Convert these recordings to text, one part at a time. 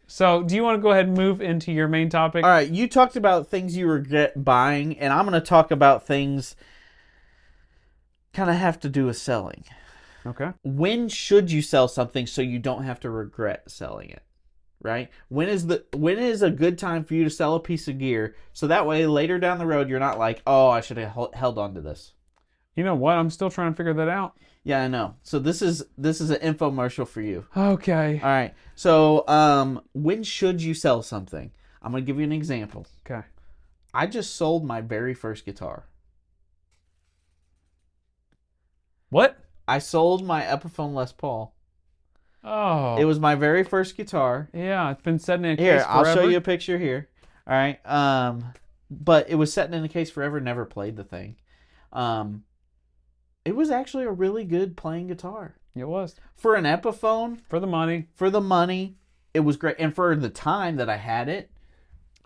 So, do you want to go ahead and move into your main topic? All right, you talked about things you regret buying, and I'm going to talk about things kind of have to do with selling. Okay. When should you sell something so you don't have to regret selling it? Right? When is a good time for you to sell a piece of gear so that way later down the road you're not like, "Oh, I should have held on to this." You know what? I'm still trying to figure that out. Yeah, I know. So this is an infomercial for you. Okay. All right. So, when should you sell something? I'm going to give you an example. Okay. I just sold my very first guitar. What? I sold my Epiphone Les Paul. Oh. It was my very first guitar. Yeah, it's been sitting in a case Here, forever. I'll show you a picture here. All right. But it was sitting in a case forever. Never played the thing. It was actually a really good playing guitar It was. for an Epiphone. For the money. For the money, it was great, and for the time that I had it.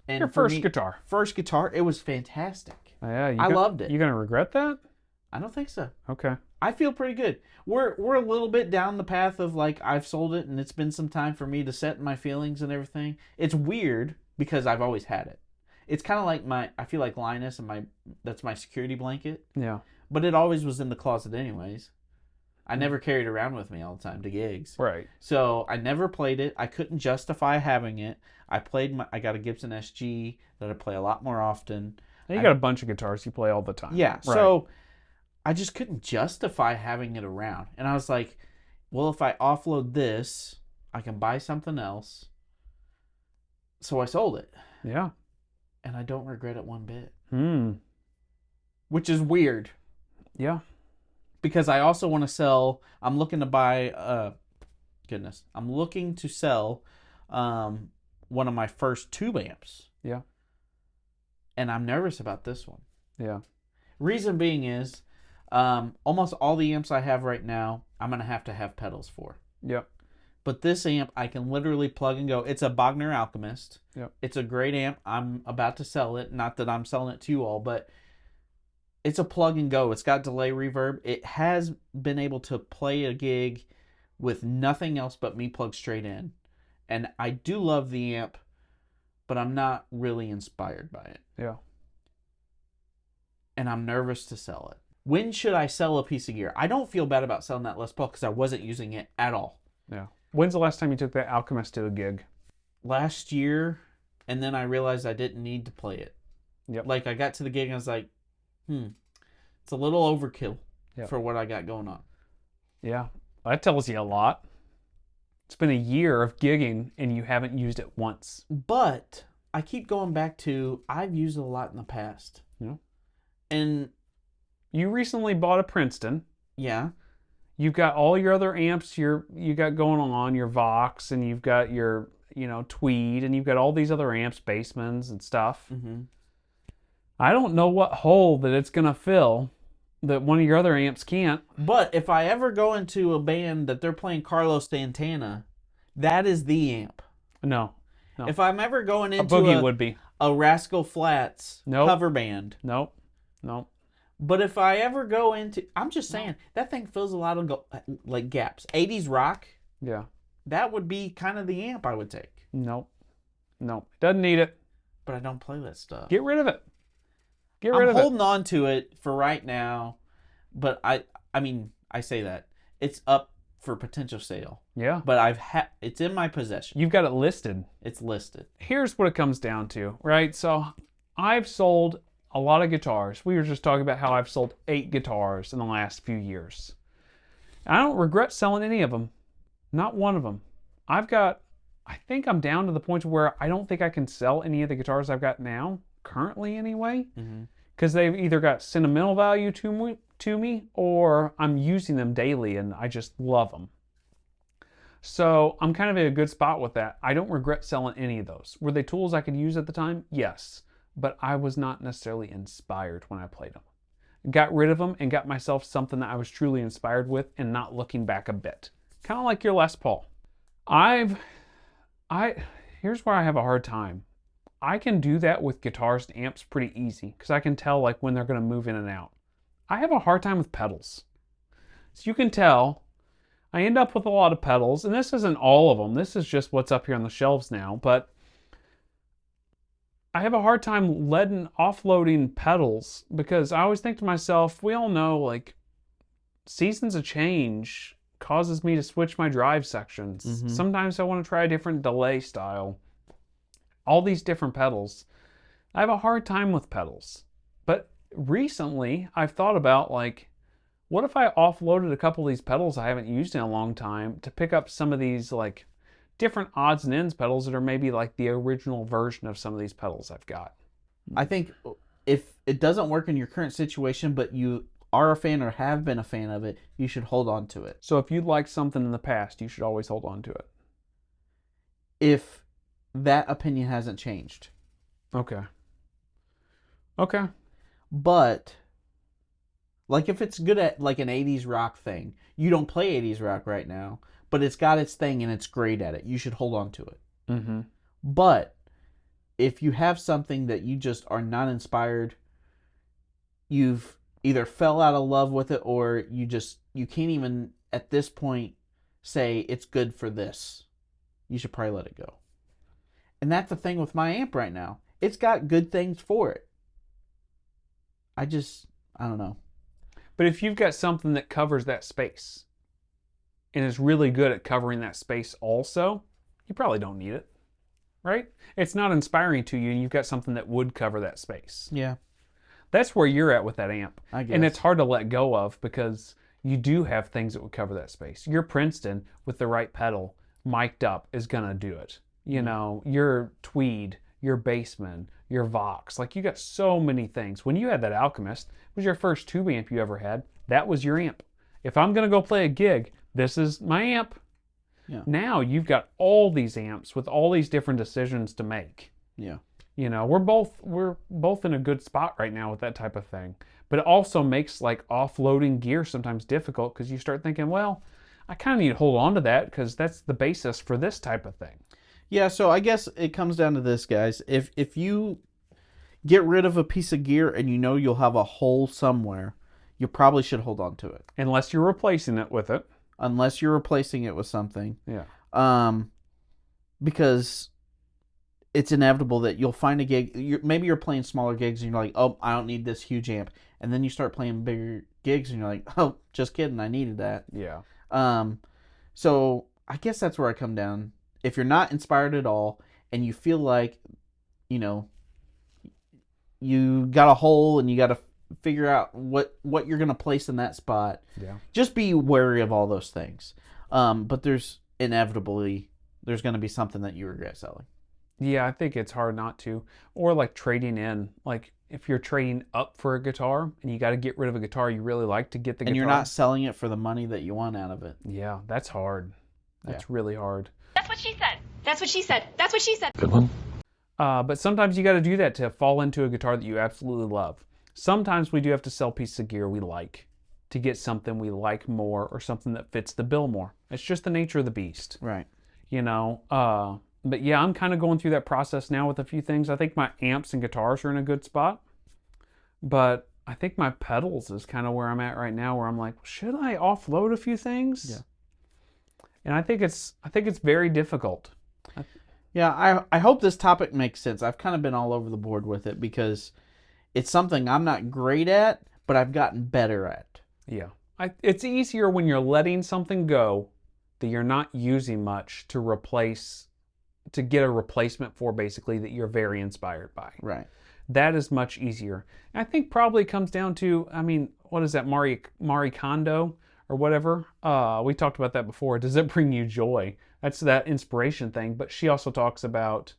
And Your for first me- guitar. First guitar, it was fantastic. Yeah, I loved it. You gonna regret that? I don't think so. Okay. I feel pretty good. We're a little bit down the path of like I've sold it and it's been some time for me to set my feelings and everything. It's weird because I've always had it. It's kind of like I feel like Linus and that's my security blanket, Yeah. but it always was in the closet anyways. I never carried it around with me all the time to gigs. Right. So I never played it. I couldn't justify having it. I got a Gibson SG that I play a lot more often. Now you got a bunch of guitars you play all the time. Yeah. Right. So I just couldn't justify having it around. And I was like, well, if I offload this, I can buy something else. So I sold it. Yeah. And I don't regret it one bit. Which Which is weird. Yeah. Because I also want to sell. I'm looking to buy. I'm looking to sell one of my first tube amps. Yeah. And I'm nervous about this one. Yeah. Reason being is almost all the amps I have right now, I'm going to have pedals for. Yep. But this amp, I can literally plug and go. It's a Bogner Alchemist. Yep. It's a great amp. I'm about to sell it. Not that I'm selling it to you all, but it's a plug and go. It's got delay reverb. It has been able to play a gig with nothing else but me plugged straight in. And I do love the amp, but I'm not really inspired by it. Yeah. And I'm nervous to sell it. When should I sell a piece of gear? I don't feel bad about selling that Les Paul because I wasn't using it at all. Yeah. When's the last time you took that Alchemist to a gig? Last year, and then I realized I didn't need to play it. Yep. Like I got to the gig and I was like, it's a little overkill Yep. for what I got going on. Yeah. That tells you a lot. It's been a year of gigging and you haven't used it once. But I keep going back to I've used it a lot in the past. Yeah. And You recently bought a Princeton. yeah, You've got all your other amps you got going on, your Vox, and you've got your, Tweed, and you've got all these other amps, Basemans and stuff. mm-hmm. I don't know what hole that it's going to fill that one of your other amps can't. But if I ever go into a band that they're playing Carlos Santana, that is the amp. No. If I'm ever going A into Boogie would be. a Rascal Flatts Nope. cover band, Nope. but if I ever go into, I'm just saying, that thing fills a lot of like gaps. 80s rock, Yeah. that would be kind of the amp I would take. Nope. Doesn't need it. But I don't play that stuff. Get rid of it. Get I'm rid of it. holding on to it for right now, but I say that it's up for potential sale. Yeah. But it's in my possession. You've got it listed. It's listed. Here's what it comes down to, right? So I've sold a lot of guitars. We were just talking about how I've sold 8 guitars in the last few years. I don't regret selling any of them. Not one of them. I think I'm down to the point where I don't think I can sell any of the guitars I've got now, currently anyway, because they've either got sentimental value to me or I'm using them daily and I just love them. So I'm kind of in a good spot with that. I don't regret selling any of those. Were they tools I could use at the time? Yes. But I was not necessarily inspired when I played them. Got rid of them and got myself something that I was truly inspired with and not looking back a bit. Kind of like your Les Paul. Here's where I have a hard time. I can do that with guitars and amps pretty easy because I can tell like when they're going to move in and out. I have a hard time with pedals. So you can tell I end up with a lot of pedals, and this isn't all of them. This is just what's up here on the shelves now, but I have a hard time offloading pedals because I always think to myself, we all know like seasons of change causes me to switch my drive sections. Mhm. Sometimes I want to try a different delay style. All these different pedals. I have a hard time with pedals. But recently I've thought about like, what if I offloaded a couple of these pedals I haven't used in a long time to pick up some of these like different odds and ends pedals that are maybe like the original version of some of these pedals I've got. I think if it doesn't work in your current situation, but you are a fan or have been a fan of it, you should hold on to it. So if you'd liked something in the past, you should always hold on to it. If that opinion hasn't changed. Okay. Okay. But like if it's good at like an 80s rock thing, you don't play 80s rock right now, but it's got its thing and it's great at it, you should hold on to it. Mm-hmm. But if you have something that you just are not inspired, you've either fell out of love with it or you can't even at this point say it's good for this, you should probably let it go. And that's the thing with my amp right now. It's got good things for it. I don't know. But if you've got something that covers that space and is really good at covering that space also, you probably don't need it, right? It's not inspiring to you and you've got something that would cover that space. Yeah, That's where you're at with that amp. I guess. And it's hard to let go of because you do have things that would cover that space. Your Princeton with the right pedal mic'd up is going to do it. You know, your Tweed, your Bassman, your Vox. Like you got so many things. When you had that Alchemist, it was your first tube amp you ever had. That was your amp. If I'm going to go play a gig, this is my amp. Yeah. Now you've got all these amps with all these different decisions to make. Yeah. You know, we're both in a good spot right now with that type of thing. But it also makes like offloading gear sometimes difficult because you start thinking, well, I kind of need to hold on to that because that's the basis for this type of thing. Yeah, so I guess it comes down to this, guys. If you get rid of a piece of gear and you know you'll have a hole somewhere, you probably should hold on to it. Unless you're replacing it with it. Unless you're replacing it with something. Yeah. Because it's inevitable that you'll find a gig. Maybe you're playing smaller gigs and you're like, oh, I don't need this huge amp. And then you start playing bigger gigs and you're like, oh, just kidding, I needed that. Yeah. So I guess that's where I come down. If you're not inspired at all and you feel like, you know, you got a hole and you got to figure out what you're going to place in that spot, just be wary of all those things. But there's going to be something that you regret selling. Yeah, I think it's hard not to. Or like trading in. Like if you're trading up for a guitar and you got to get rid of a guitar you really like to get the guitar. And you're not selling it for the money that you want out of it. Yeah, that's hard. That's really hard. That's what she said. That's what she said. That's what she said. Good one. But sometimes you got to do that to fall into a guitar that you absolutely love. Sometimes we do have to sell pieces of gear we like to get something we like more or something that fits the bill more. It's just the nature of the beast. Right. You know, but yeah, I'm kind of going through that process now with a few things. I think my amps and guitars are in a good spot, but I think my pedals is kind of where I'm at right now, where I'm like, should I offload a few things? Yeah. And I think it's very difficult. Yeah, I hope this topic makes sense. I've kind of been all over the board with it because it's something I'm not great at, but I've gotten better at. Yeah. It's easier when you're letting something go that you're not using much to get a replacement for, basically, that you're very inspired by. Right. That is much easier. And I think probably comes down to, I mean, what is that, Marie Kondo or whatever? We talked about that before. Does it bring you joy? That's that inspiration thing. But she also talks about,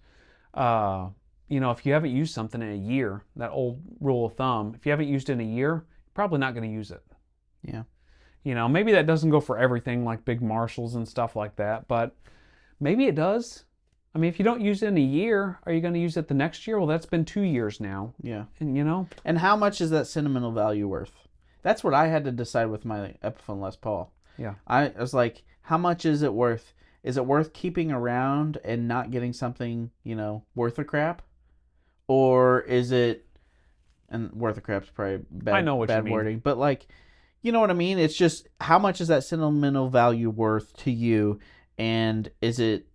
if you haven't used something in a year, that old rule of thumb, if you haven't used it in a year, you're probably not going to use it. Yeah. Maybe that doesn't go for everything like big Marshalls and stuff like that, but maybe it does. I mean, if you don't use it in a year, are you going to use it the next year? Well, that's been 2 years now. Yeah. And And how much is that sentimental value worth? That's what I had to decide with my Epiphone Les Paul. Yeah. I was like, how much is it worth? Is it worth keeping around and not getting something, worth a crap? Or is it, and worth a crap's probably bad, I know what bad you mean. wording, but like, You know what I mean? It's just, how much is that sentimental value worth to you, and is it,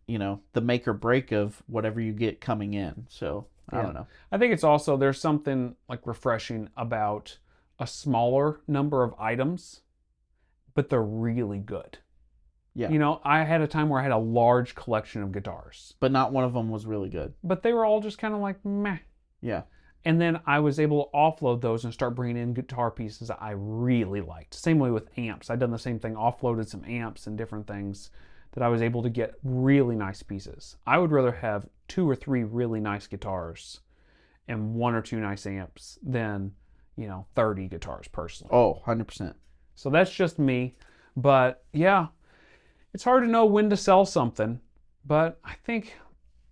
the make or break of whatever you get coming in? So I Yeah. don't know. I think it's also, there's something like refreshing about a smaller number of items, but they're really good. Yeah. I had a time where I had a large collection of guitars, But not one of them was really good. but they were all just kind of like meh. Yeah. And then I was able to offload those and start bringing in guitar pieces that I really liked. Same way with amps. I'd done the same thing, offloaded some amps and different things that I was able to get really nice pieces. I would rather have 2 or 3 really nice guitars and 1 or 2 nice amps than, 30 guitars personally. Oh, 100%. So that's just me. But yeah, it's hard to know when to sell something. But I think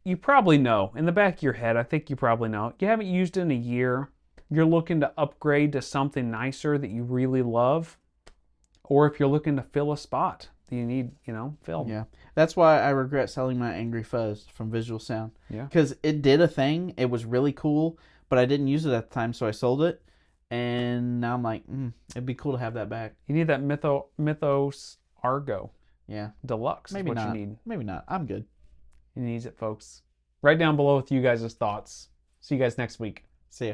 you probably know. In the back of your head, I think you probably know. You haven't used it in a year. You're looking to upgrade to something nicer that you really love. Or if you're looking to fill a spot that you need, filled. Yeah. That's why I regret selling my Angry Fuzz from Visual Sound. Yeah. Because it did a thing. It was really cool, but I didn't use it at the time, so I sold it. And now I'm like, it'd be cool to have that back. You need that Mythos Argo Yeah. Deluxe. Maybe is what not. you need. Maybe not. I'm good. He needs it, folks. Write down below with you guys' thoughts. See you guys next week. See ya.